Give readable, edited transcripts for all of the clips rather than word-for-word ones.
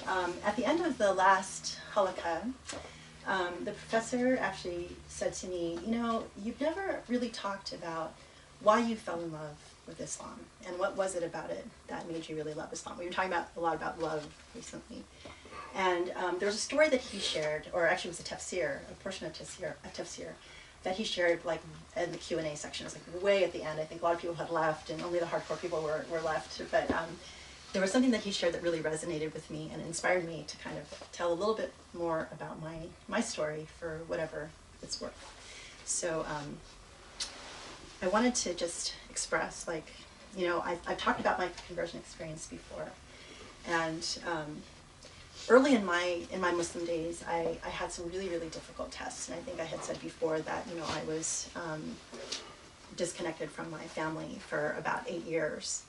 At the end of the last halakha, the professor actually said to me, you know, you've never really talked about why you fell in love with Islam, and what was it about it that made you really love Islam? We were talking a lot about love recently. And there was a story that he shared, or actually it was a tafsir, a portion of tafsir, that he shared like in the Q&A section. It was like way at the end. I think a lot of people had left, and only the hardcore people were left. But there was something that he shared that really resonated with me and inspired me to kind of tell a little bit more about my story for whatever it's worth. So I wanted to just express, like, you know, I've talked about my conversion experience before, and early in my Muslim days, I had some really, really difficult tests, and I think I had said before that, you know, I was disconnected from my family for about 8 years.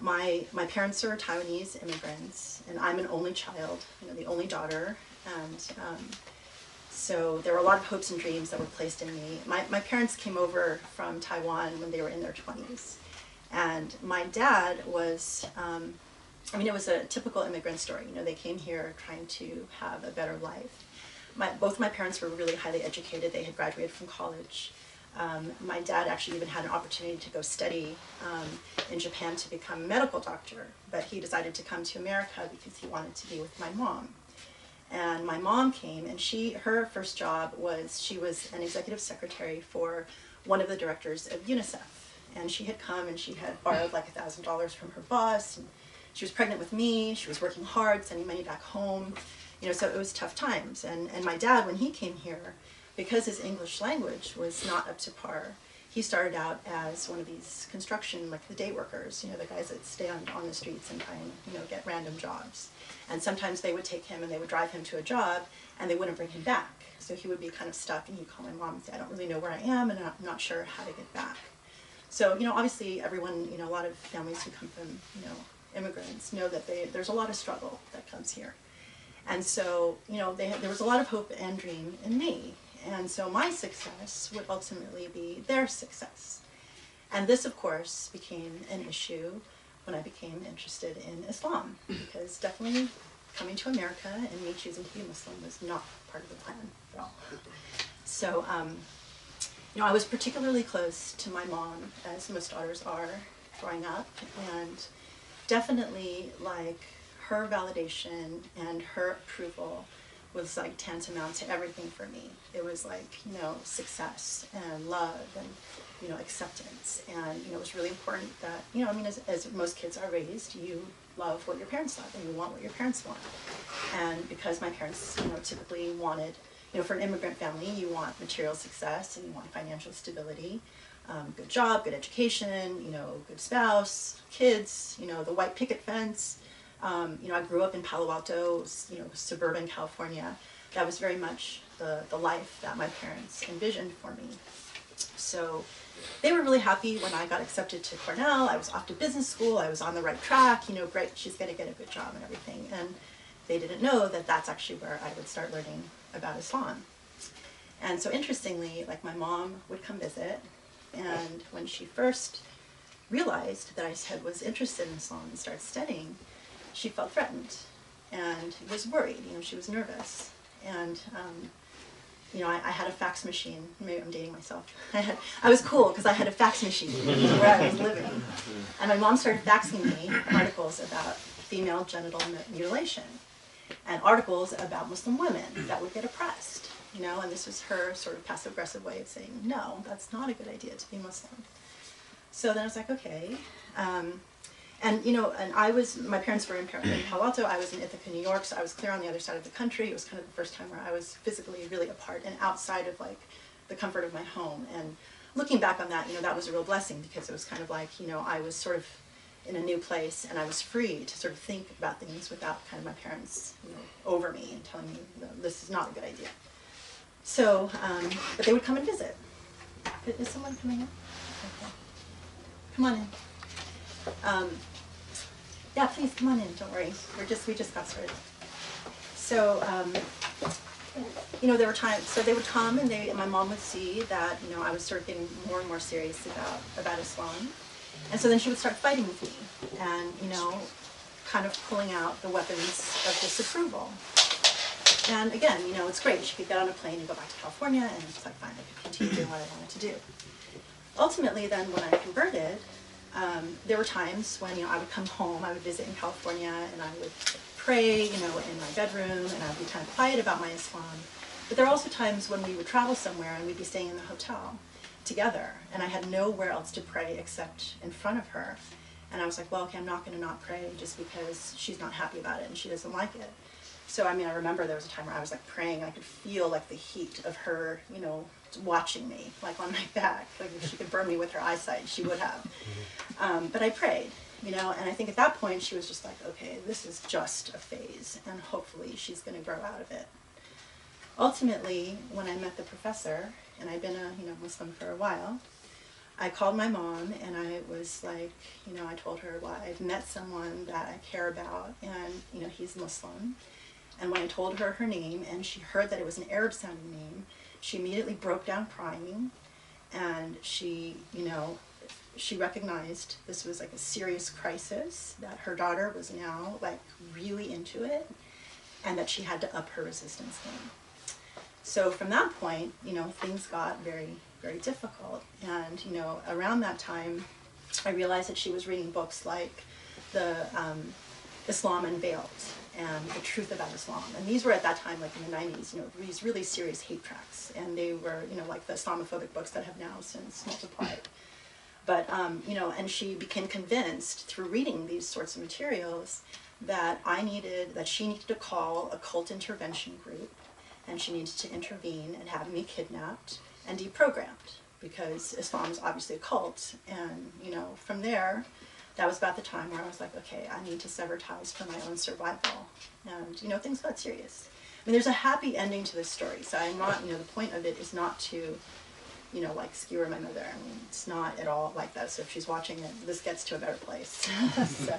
My parents are Taiwanese immigrants, and I'm an only child, you know, the only daughter, and so there were a lot of hopes and dreams that were placed in me. My parents came over from Taiwan when they were in their 20s, and my dad was, I mean, it was a typical immigrant story. You know, they came here trying to have a better life. Both my parents were really highly educated. They had graduated from college. My dad actually even had an opportunity to go study in Japan to become a medical doctor, but he decided to come to America because he wanted to be with my mom. And my mom came, and her first job was, she was an executive secretary for one of the directors of UNICEF. And she had come and she had borrowed like $1,000 from her boss. And she was pregnant with me. She was working hard, sending money back home. You know, so it was tough times. And my dad, when he came here, because his English language was not up to par, he started out as one of these construction, like the day workers, you know, the guys that stay on the streets and try and, you know, get random jobs. And sometimes they would take him and they would drive him to a job and they wouldn't bring him back. So he would be kind of stuck, and he'd call my mom and say, I don't really know where I am, and I'm not sure how to get back. So, you know, obviously everyone, you know, a lot of families who come from, you know, immigrants know that there's a lot of struggle that comes here. And so, you know, there was a lot of hope and dream in me. And so my success would ultimately be their success. And this, of course, became an issue when I became interested in Islam, because definitely coming to America and me choosing to be Muslim was not part of the plan at all. So, you know, I was particularly close to my mom, as most daughters are growing up, and definitely, like, her validation and her approval was like tantamount to everything for me. It was like, you know, success and love and, you know, acceptance. And, you know, it was really important that, you know, I mean, as most kids are raised, you love what your parents love and you want what your parents want. And because my parents, you know, typically wanted, you know, for an immigrant family, you want material success and you want financial stability, good job, good education, you know, good spouse, kids, you know, the white picket fence. You know, I grew up in Palo Alto, you know, suburban California. That was very much the life that my parents envisioned for me. So they were really happy when I got accepted to Cornell. I was off to business school. I was on the right track. You know, great, she's going to get a good job and everything. And they didn't know that that's actually where I would start learning about Islam. And so interestingly, like, my mom would come visit, and when she first realized that I was interested in Islam and started studying, she felt threatened and was worried. You know, she was nervous. And, you know, I had a fax machine. Maybe I'm dating myself. I was cool because I had a fax machine where I was living. And my mom started faxing me articles about female genital mutilation and articles about Muslim women that would get oppressed. You know, and this was her sort of passive-aggressive way of saying, no, that's not a good idea to be Muslim. So then I was like, okay. And, you know, and my parents were in Palo Alto, I was in Ithaca, New York, so I was clear on the other side of the country. It was kind of the first time where I was physically really apart and outside of, like, the comfort of my home. And looking back on that, you know, that was a real blessing, because it was kind of like, you know, I was sort of in a new place and I was free to sort of think about things without kind of my parents, you know, over me and telling me, no, this is not a good idea. So, but they would come and visit. Is someone coming in? Okay. Come on in. Yeah, please come on in. Don't worry. We just got started. So, you know, there were times. So they would come, and my mom would see that, you know, I was sort of getting more and more serious about Islam, and so then she would start fighting with me, and, you know, kind of pulling out the weapons of disapproval. And again, you know, it's great. She could get on a plane and go back to California, and it's like, fine, I could continue doing what I wanted to do. Ultimately, then, when I converted, there were times when, you know, I would come home, I would visit in California, and I would pray, you know, in my bedroom, and I would be kind of quiet about my Islam. But there were also times when we would travel somewhere, and we'd be staying in the hotel together, and I had nowhere else to pray except in front of her. And I was like, well, okay, I'm not going to not pray just because she's not happy about it and she doesn't like it. So, I mean, I remember there was a time where I was like praying, and I could feel like the heat of her, you know, watching me, like on my back. Like if she could burn me with her eyesight, she would have. But I prayed, you know, and I think at that point she was just like, okay, this is just a phase, and hopefully she's going to grow out of it. Ultimately, when I met the professor, and I'd been a, you know, Muslim for a while, I called my mom, and I was like, you know, I told her, well, I've met someone that I care about, and, you know, he's Muslim. And when I told her her name, and she heard that it was an Arab-sounding name, she immediately broke down crying, and she, you know, she recognized this was like a serious crisis, that her daughter was now like really into it, and that she had to up her resistance game. So from that point, you know, things got very, very difficult. And, you know, around that time, I realized that she was reading books like the Islam Unveiled and The Truth About Islam. And these were at that time, like in the 90s, you know, these really serious hate tracts. And they were, you know, like the Islamophobic books that have now since multiplied. But, you know, and she became convinced through reading these sorts of materials that she needed to call a cult intervention group, and she needed to intervene and have me kidnapped and deprogrammed, because Islam is obviously a cult. And, you know, from there, that was about the time where I was like, okay, I need to sever ties for my own survival. And, you know, things got serious. I mean, there's a happy ending to this story, so I'm not, you know, the point of it is not to, you know, like skewer my mother. I mean, it's not at all like that. So if she's watching it, this gets to a better place. So,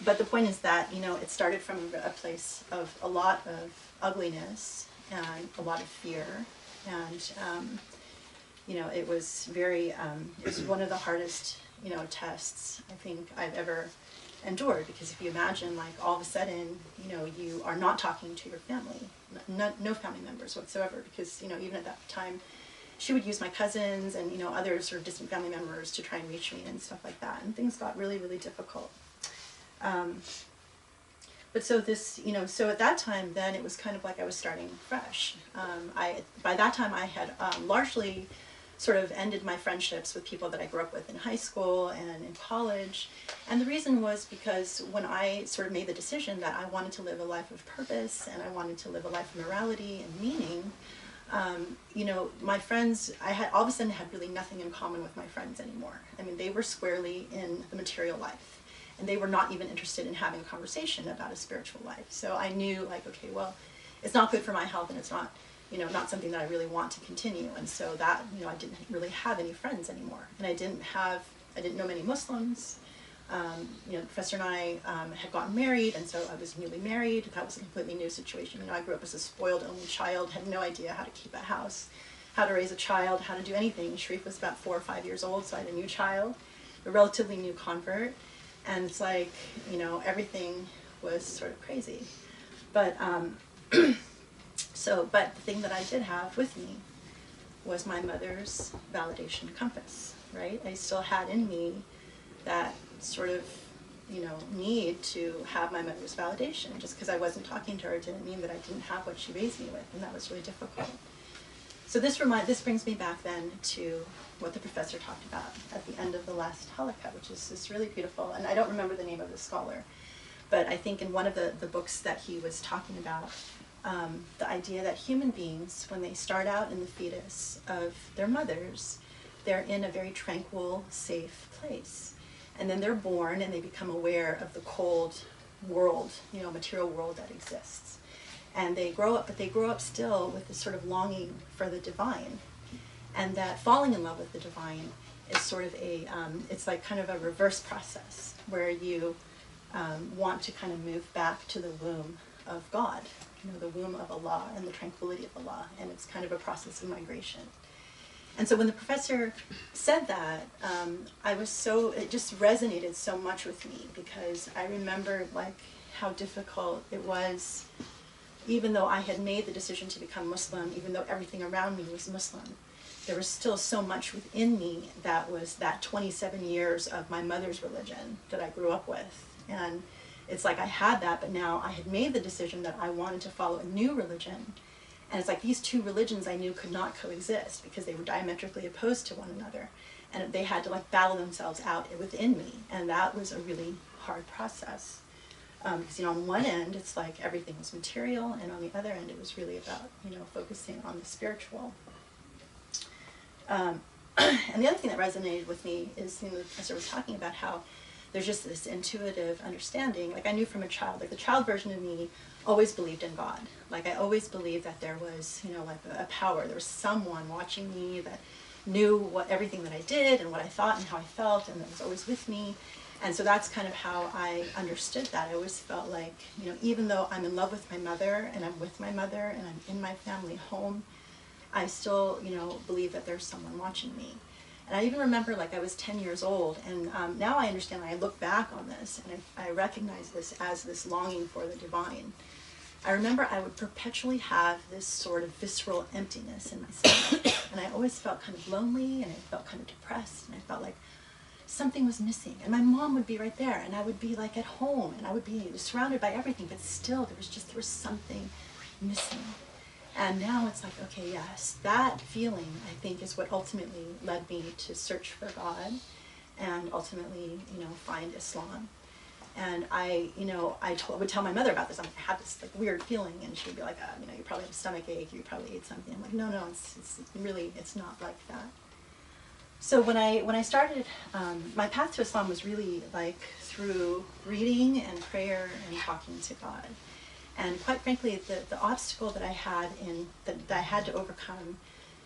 but the point is that, you know, it started from a place of a lot of ugliness and a lot of fear. And, you know, it was very, it was one of the hardest, you know, tests I think I've ever endured. Because if you imagine, like, all of a sudden, you know, you are not talking to your family, no family members whatsoever. Because, you know, even at that time, she would use my cousins and, you know, other sort of distant family members to try and reach me and stuff like that. And things got really, really difficult. But so this, you know, so at that time, then it was kind of like I was starting fresh. By that time, I had largely sort of ended my friendships with people that I grew up with in high school and in college. And the reason was because when I sort of made the decision that I wanted to live a life of purpose and I wanted to live a life of morality and meaning, you know, my friends, I had all of a sudden had really nothing in common with my friends anymore. I mean, they were squarely in the material life, and they were not even interested in having a conversation about a spiritual life. So I knew, like, okay, well, it's not good for my health, and it's not, you know, not something that I really want to continue. And so that, you know, I didn't really have any friends anymore, and I didn't know many Muslims. You know, the professor and I had gotten married, and so I was newly married. That was a completely new situation. You know, I grew up as a spoiled only child, had no idea how to keep a house, how to raise a child, how to do anything. Sharif was about 4 or 5 years old, so I had a new child, a relatively new convert, and it's like, you know, everything was sort of crazy. But, but the thing that I did have with me was my mother's validation compass, right? I still had in me that sort of, you know, need to have my mother's validation. Just because I wasn't talking to her didn't mean that I didn't have what she raised me with, and that was really difficult. So this brings me back then to what the professor talked about at the end of the last halakha, which is this really beautiful, and I don't remember the name of the scholar, but I think in one of the books that he was talking about, the idea that human beings, when they start out in the fetus of their mothers, they're in a very tranquil, safe place. And then they're born and they become aware of the cold world, you know, material world that exists. And they grow up, but they grow up still with this sort of longing for the divine. And that falling in love with the divine is sort of it's like kind of a reverse process where you want to kind of move back to the womb of God, you know, the womb of Allah and the tranquility of Allah. And it's kind of a process of migration. And so when the professor said that, it just resonated so much with me, because I remember like how difficult it was, even though I had made the decision to become Muslim, even though everything around me was Muslim, there was still so much within me that was that 27 years of my mother's religion that I grew up with. And it's like I had that, but now I had made the decision that I wanted to follow a new religion. And it's like these two religions I knew could not coexist because they were diametrically opposed to one another. And they had to like battle themselves out within me. And that was a really hard process. Because, you know, on one end, it's like everything was material, and on the other end, it was really about, you know, focusing on the spiritual. And the other thing that resonated with me is, you know, the professor was talking about how there's just this intuitive understanding. Like I knew from a child, like the child version of me always believed in God. Like I always believed that there was, you know, like a power. There was someone watching me that knew everything that I did and what I thought and how I felt, and that was always with me. And so that's kind of how I understood that. I always felt like, you know, even though I'm in love with my mother and I'm with my mother and I'm in my family home, I still, you know, believe that there's someone watching me. And I even remember like I was 10 years old, and now I understand, I look back on this and I recognize this as this longing for the divine. I remember I would perpetually have this sort of visceral emptiness in my stomach, and I always felt kind of lonely, and I felt kind of depressed, and I felt like something was missing. And my mom would be right there, and I would be like at home, and I would be surrounded by everything, but still there was something missing. And now it's like, okay, yes, that feeling, I think, is what ultimately led me to search for God and ultimately, you know, find Islam. And I, you know, I would tell my mother about this. I had this like weird feeling, and she would be like, you know, you probably have a stomach ache, you probably ate something. I'm like, no, it's really, it's not like that. So when I started, my path to Islam was really like through reading and prayer and talking to God. And quite frankly, the obstacle that I had that I had to overcome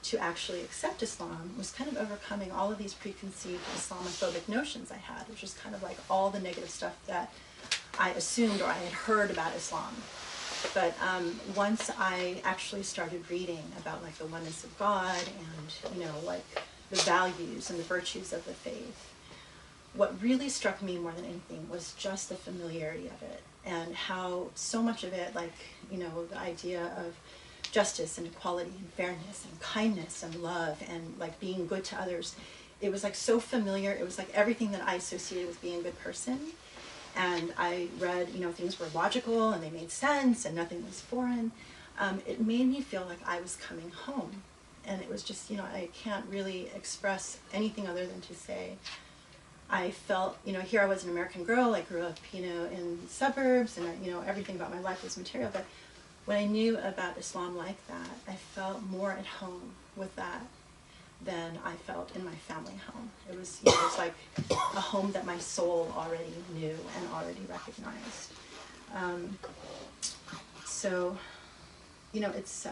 to actually accept Islam was kind of overcoming all of these preconceived Islamophobic notions I had, which was kind of like all the negative stuff that I assumed or I had heard about Islam. But once I actually started reading about like the oneness of God and, you know, like the values and the virtues of the faith, what really struck me more than anything was just the familiarity of it, and how so much of it, like, you know, the idea of justice and equality and fairness and kindness and love and like being good to others, it was like so familiar. It was like everything that I associated with being a good person. And I read, you know, things were logical and they made sense and nothing was foreign. It made me feel like I was coming home. And it was just, you know, I can't really express anything other than to say, I felt, you know, here I was an American girl. I grew up, you know, in suburbs, and, you know, everything about my life was material. But when I knew about Islam like that, I felt more at home with that than I felt in my family home. It was, you know, it was like a home that my soul already knew and already recognized. So, you know, it's,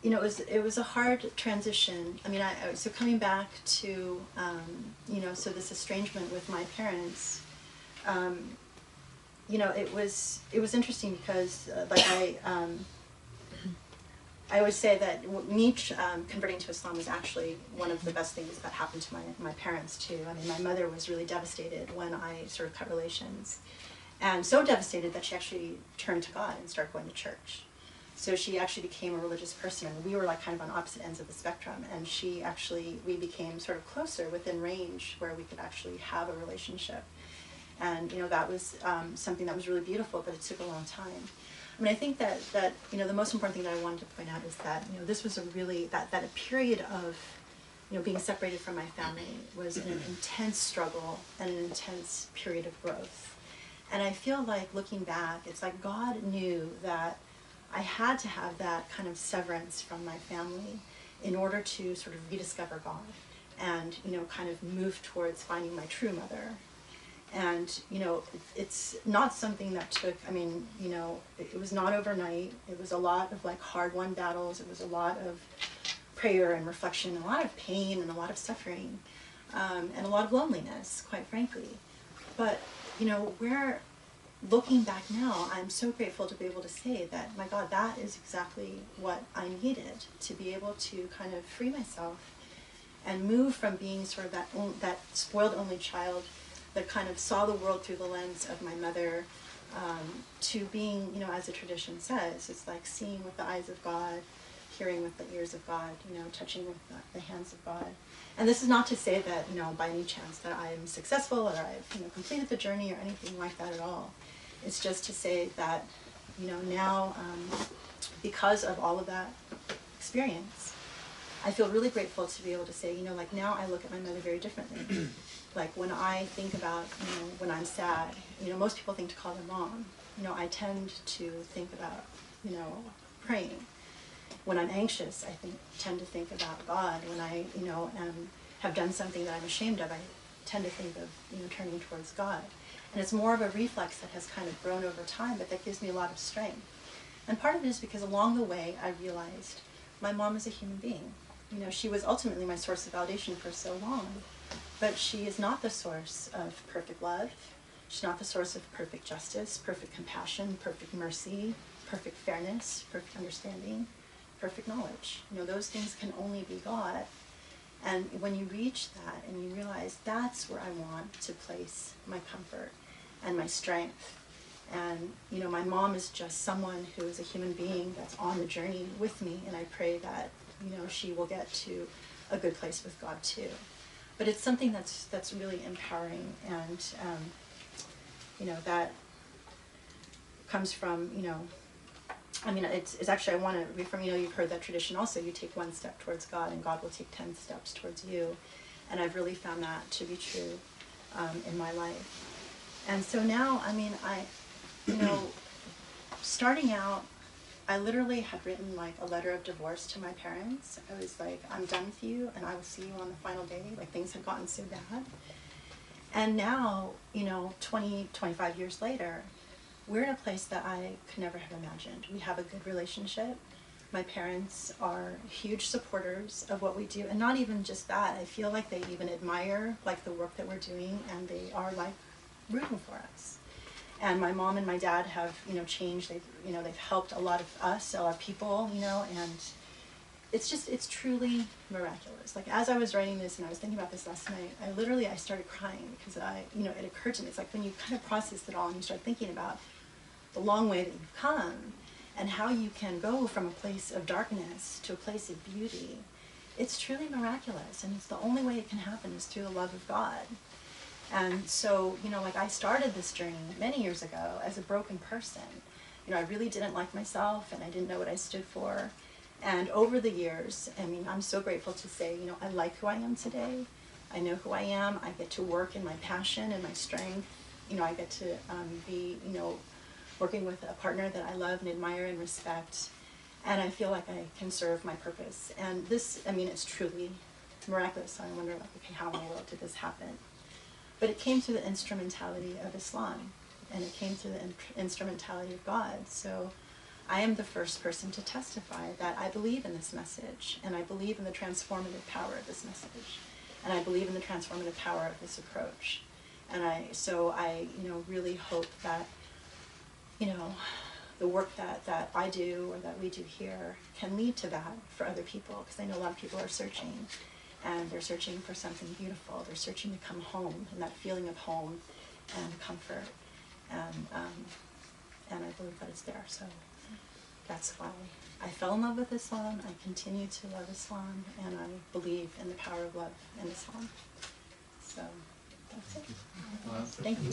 you know, it was a hard transition. I mean, so coming back to, you know, so this estrangement with my parents, you know, it was interesting because, like I always say that me converting to Islam was actually one of the best things that happened to my parents too. I mean, my mother was really devastated when I sort of cut relations, and so devastated that she actually turned to God and started going to church. So she actually became a religious person, and we were like kind of on opposite ends of the spectrum, and we became sort of closer within range where we could actually have a relationship. And, you know, that was something that was really beautiful, but it took a long time. I mean, I think that you know, the most important thing that I wanted to point out is that, you know, this was a really, that a period of, you know, being separated from my family was an intense struggle and an intense period of growth. And I feel like looking back, it's like God knew that I had to have that kind of severance from my family in order to sort of rediscover God and, you know, kind of move towards finding my true mother. And, you know, it's not something that took, I mean, you know, it was not overnight. It was a lot of like hard-won battles. It was a lot of prayer and reflection, a lot of pain and a lot of suffering, and a lot of loneliness, quite frankly. But, you know, where looking back now, I'm so grateful to be able to say that, my God, that is exactly what I needed to be able to kind of free myself and move from being sort of that spoiled only child that kind of saw the world through the lens of my mother, to being, you know, as the tradition says, it's like seeing with the eyes of God, hearing with the ears of God, you know, touching with the hands of God. And this is not to say that, you know, by any chance that I am successful or I've, you know, completed the journey or anything like that at all. It's just to say that, you know, now, because of all of that experience, I feel really grateful to be able to say, you know, like now I look at my mother very differently. Like when I think about, you know, when I'm sad, you know, most people think to call their mom. You know, I tend to think about, you know, praying. When I'm anxious, I tend to think about God. When I, you know, have done something that I'm ashamed of, I tend to think of, you know, turning towards God. And it's more of a reflex that has kind of grown over time, but that gives me a lot of strength. And part of it is because along the way, I realized my mom is a human being. You know, she was ultimately my source of validation for so long, but she is not the source of perfect love. She's not the source of perfect justice, perfect compassion, perfect mercy, perfect fairness, perfect understanding, perfect knowledge. You know, those things can only be God. And when you reach that and you realize that's where I want to place my comfort and my strength. And, you know, my mom is just someone who is a human being that's on the journey with me, and I pray that, you know, she will get to a good place with God too. But it's something that's really empowering, and, you know, that comes from, you know, I mean, it's actually, I want to read from, you know, you've heard that tradition also, you take one step towards God and God will take 10 steps towards you. And I've really found that to be true in my life. And so now, I mean, you know, starting out, I literally had written like a letter of divorce to my parents. I was like, I'm done with you and I will see you on the final day. Like things had gotten so bad. And now, you know, 25 years later, we're in a place that I could never have imagined. We have a good relationship. My parents are huge supporters of what we do. And not even just that, I feel like they even admire like the work that we're doing, and they are like rooting for us. And my mom and my dad have, you know, changed. They've helped a lot of us, a lot of people, you know, and it's truly miraculous. Like as I was writing this and I was thinking about this last night, I started crying because it occurred to me. It's like when you kind of process it all and you start thinking about the long way that you've come and how you can go from a place of darkness to a place of beauty. It's truly miraculous, and it's the only way it can happen is through the love of God. And so, you know, like I started this journey many years ago as a broken person. You know, I really didn't like myself and I didn't know what I stood for. And over the years, I mean, I'm so grateful to say, you know, I like who I am today. I know who I am. I get to work in my passion and my strength. You know, I get to be, you know, working with a partner that I love and admire and respect. And I feel like I can serve my purpose. And this, I mean, it's truly miraculous. So I wonder, like, okay, how in the world did this happen? But it came through the instrumentality of Islam, and it came through the instrumentality of God. So I am the first person to testify that I believe in this message, and I believe in the transformative power of this message, and I believe in the transformative power of this approach. And I you know, really hope that, you know, the work that I do or that we do here can lead to that for other people, because I know a lot of people are searching, and they're searching for something beautiful. They're searching to come home, and that feeling of home and comfort, and I believe that it's there. So that's why I fell in love with Islam. I continue to love Islam, and I believe in the power of love in Islam. So that's it. Well, Thank you.